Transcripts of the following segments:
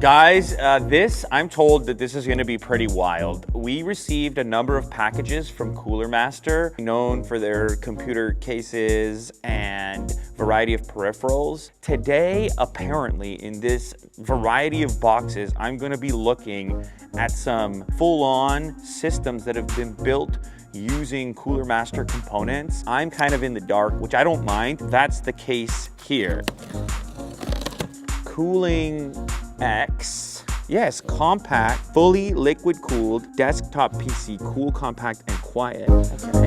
Guys, I'm told that this is going to be pretty wild. We received a number of packages from Cooler Master, known for their computer cases and variety of peripherals. Today, apparently, in this variety of boxes, I'm going to be looking at some full-on systems that have been built using Cooler Master components. I'm kind of in the dark, which I don't mind. That's the case here. Cooling X. Yes, compact, fully liquid cooled desktop PC, cool, compact, and quiet. Okay.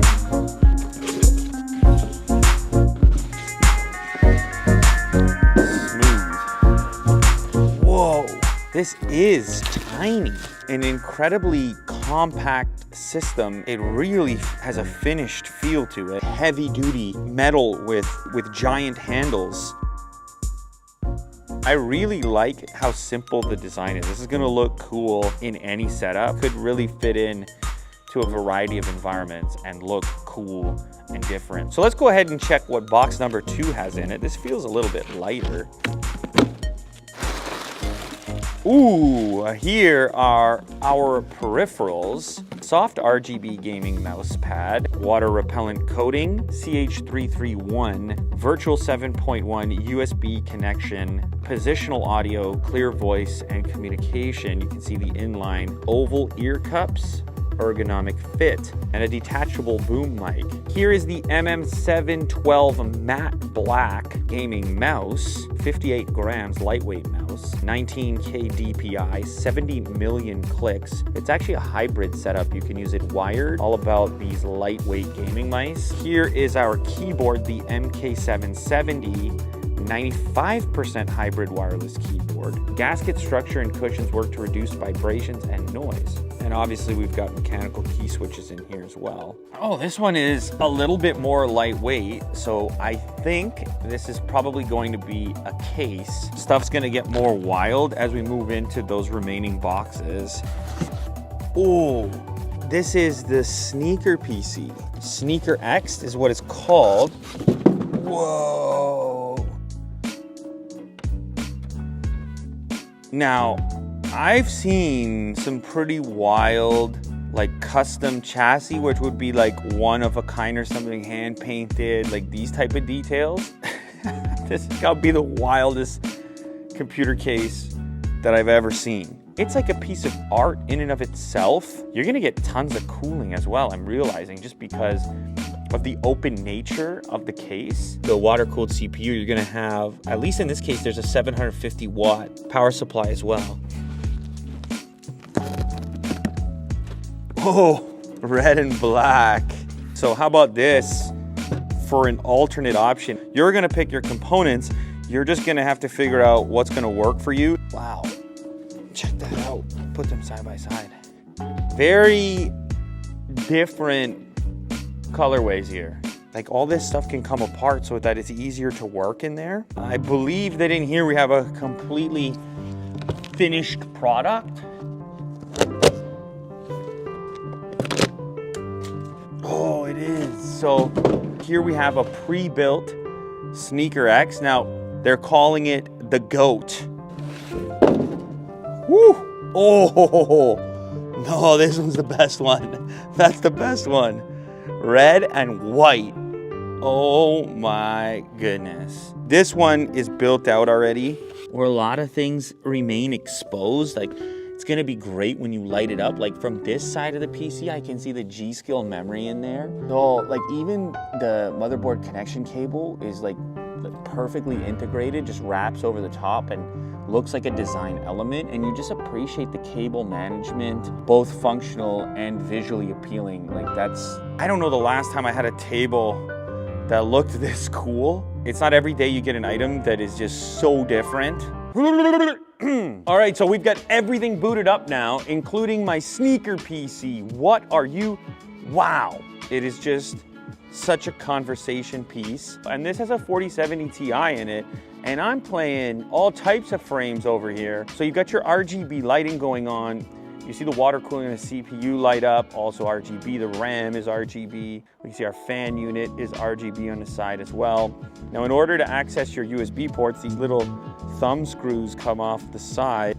Smooth. Whoa, this is tiny. An incredibly compact system. It really has a finished feel to it. Heavy duty metal with giant handles. I really like how simple the design is. This is gonna look cool in any setup. Could really fit in to a variety of environments and look cool and different. So let's go ahead and check what box number 2 has in it. This feels a little bit lighter. Ooh, here are our peripherals. Soft RGB gaming mouse pad, water repellent coating, CH331, virtual 7.1 USB connection, positional audio, clear voice and communication. You can see the inline oval ear cups, ergonomic fit, and a detachable boom mic. Here is the MM712 matte black gaming mouse, 58 grams, lightweight mouse, 19K DPI, 70 million clicks. It's actually a hybrid setup. You can use it wired, all about these lightweight gaming mice. Here is our keyboard, the MK770, 95% hybrid wireless keyboard. Gasket structure and cushions work to reduce vibrations and noise. And obviously we've got mechanical key switches in here as well. Oh, this one is a little bit more lightweight, so I think this is probably going to be a case. Stuff's gonna get more wild as we move into those remaining boxes. Oh, this is the Sneaker PC. Sneaker X is what it's called. Whoa. Now, I've seen some pretty wild, like custom chassis, which would be like one of a kind or something, hand painted, like these type of details. This has got to be the wildest computer case that I've ever seen. It's like a piece of art in and of itself. You're gonna get tons of cooling as well, I'm realizing, just because of the open nature of the case. The water-cooled CPU, you're gonna have, at least in this case, there's a 750 watt power supply as well. Oh, red and black. So how about this for an alternate option? You're gonna pick your components. You're just gonna have to figure out what's gonna work for you. Wow, check that out. Put them side by side. Very different colorways here. Like all this stuff can come apart so that it's easier to work in there. I believe that in here we have a completely finished product. Oh, it is. So here we have a pre-built Sneaker X. Now they're calling it the GOAT. Woo! Oh, no, this one's the best one. That's the best one. Red and white. Oh my goodness. This one is built out already, where a lot of things remain exposed. Like, it's gonna be great when you light it up. Like from this side of the PC, I can see the G-Skill memory in there. So like even the motherboard connection cable is like perfectly integrated, just wraps over the top and looks like a design element, and you just appreciate the cable management, both functional and visually appealing. Like that's, I don't know the last time I had a table that looked this cool. It's not every day you get an item that is just so different. All right, so we've got everything booted up now, including my Sneaker PC. What are you? Wow, it is just such a conversation piece. And this has a 4070 Ti in it, and I'm playing all types of frames over here. So you've got your RGB lighting going on. You see the water cooling and the CPU light up, also RGB. The RAM is RGB. We see our fan unit is RGB on the side as well. Now, in order to access your USB ports, these little thumb screws come off the side.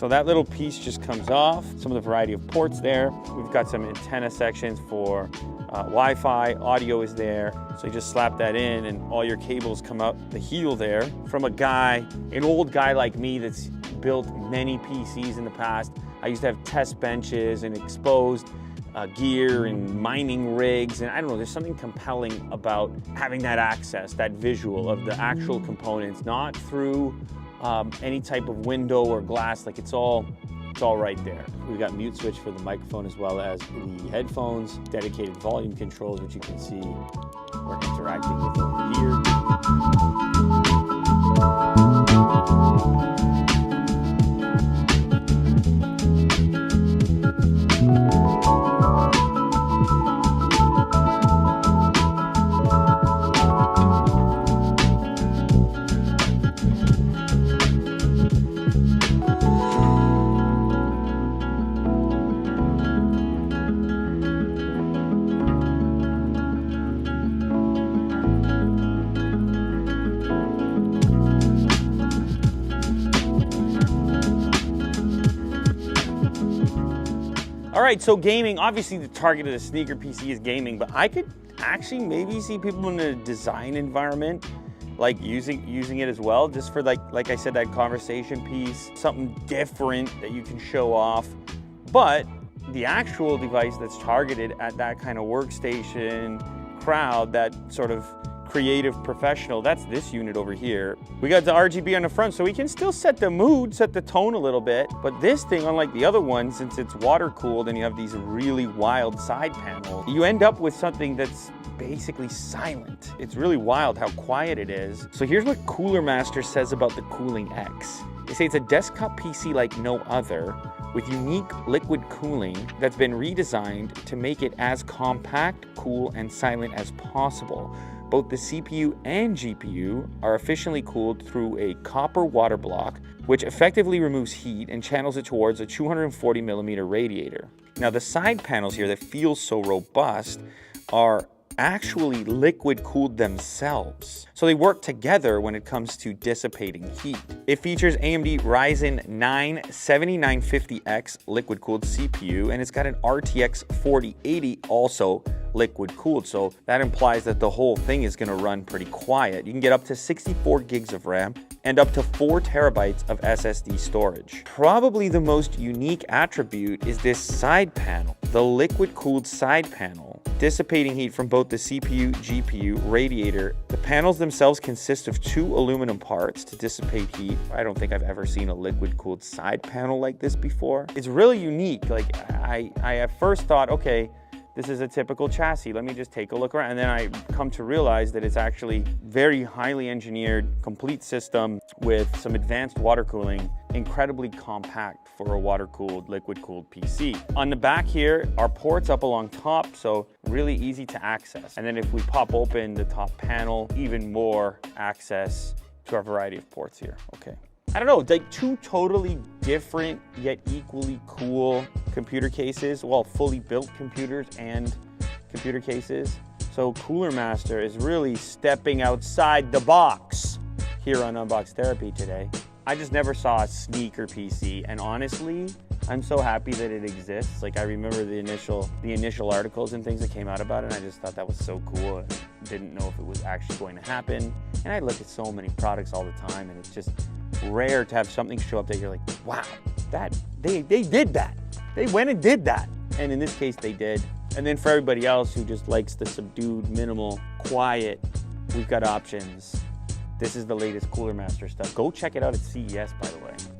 So that little piece just comes off. Some of the variety of ports there. We've got some antenna sections for Wi-Fi, audio is there. So you just slap that in and all your cables come up the heel there. From a guy, an old guy like me that's built many PCs in the past. I used to have test benches and exposed gear and mining rigs, and I don't know, there's something compelling about having that access, that visual of the actual components, not through any type of window or glass. Like it's all right there. We've got mute switch for the microphone as well as the headphones, dedicated volume controls, which you can see we're interacting with over here. All right, so gaming, obviously the target of the sneaker PC is gaming, but I could actually maybe see people in a design environment like using it as well, just for like I said, that conversation piece, something different that you can show off. But the actual device that's targeted at that kind of workstation crowd, that sort of creative professional, that's this unit over here. We got the RGB on the front, so we can still set the mood, set the tone a little bit. But this thing, unlike the other one, since it's water cooled and you have these really wild side panels, you end up with something that's basically silent. It's really wild how quiet it is. So here's what Cooler Master says about the Cooling X. They say it's a desktop PC like no other, with unique liquid cooling that's been redesigned to make it as compact, cool, and silent as possible. Both the CPU and GPU are efficiently cooled through a copper water block, which effectively removes heat and channels it towards a 240mm radiator. Now, the side panels here that feel so robust are actually liquid cooled themselves. So they work together when it comes to dissipating heat. It features AMD Ryzen 9 7950X liquid cooled CPU, and it's got an RTX 4080 also liquid cooled. So that implies that the whole thing is gonna run pretty quiet. You can get up to 64 gigs of RAM and up to 4 terabytes of SSD storage. Probably the most unique attribute is this side panel, the liquid cooled side panel, dissipating heat from both the CPU, GPU, radiator. The panels themselves consist of 2 aluminum parts to dissipate heat. I don't think I've ever seen a liquid cooled side panel like this before. It's really unique. Like I at first thought, okay, this is a typical chassis. Let me just take a look around. And then I come to realize that it's actually very highly engineered, complete system with some advanced water cooling, incredibly compact for a water-cooled, liquid-cooled PC. On the back here are ports up along top, so really easy to access. And then if we pop open the top panel, even more access to our variety of ports here. Okay. I don't know, like 2 totally different yet equally cool computer cases. Well, fully built computers and computer cases. So Cooler Master is really stepping outside the box here on Unbox Therapy today. I just never saw a sneaker PC, and honestly, I'm so happy that it exists. Like I remember the initial articles and things that came out about it, and I just thought that was so cool. I didn't know if it was actually going to happen. And I look at so many products all the time, and it's just rare to have something show up that you're like, wow, that they did that. They went and did that. And in this case, they did. And then for everybody else who just likes the subdued, minimal, quiet, we've got options. This is the latest Cooler Master stuff. Go check it out at CES, by the way.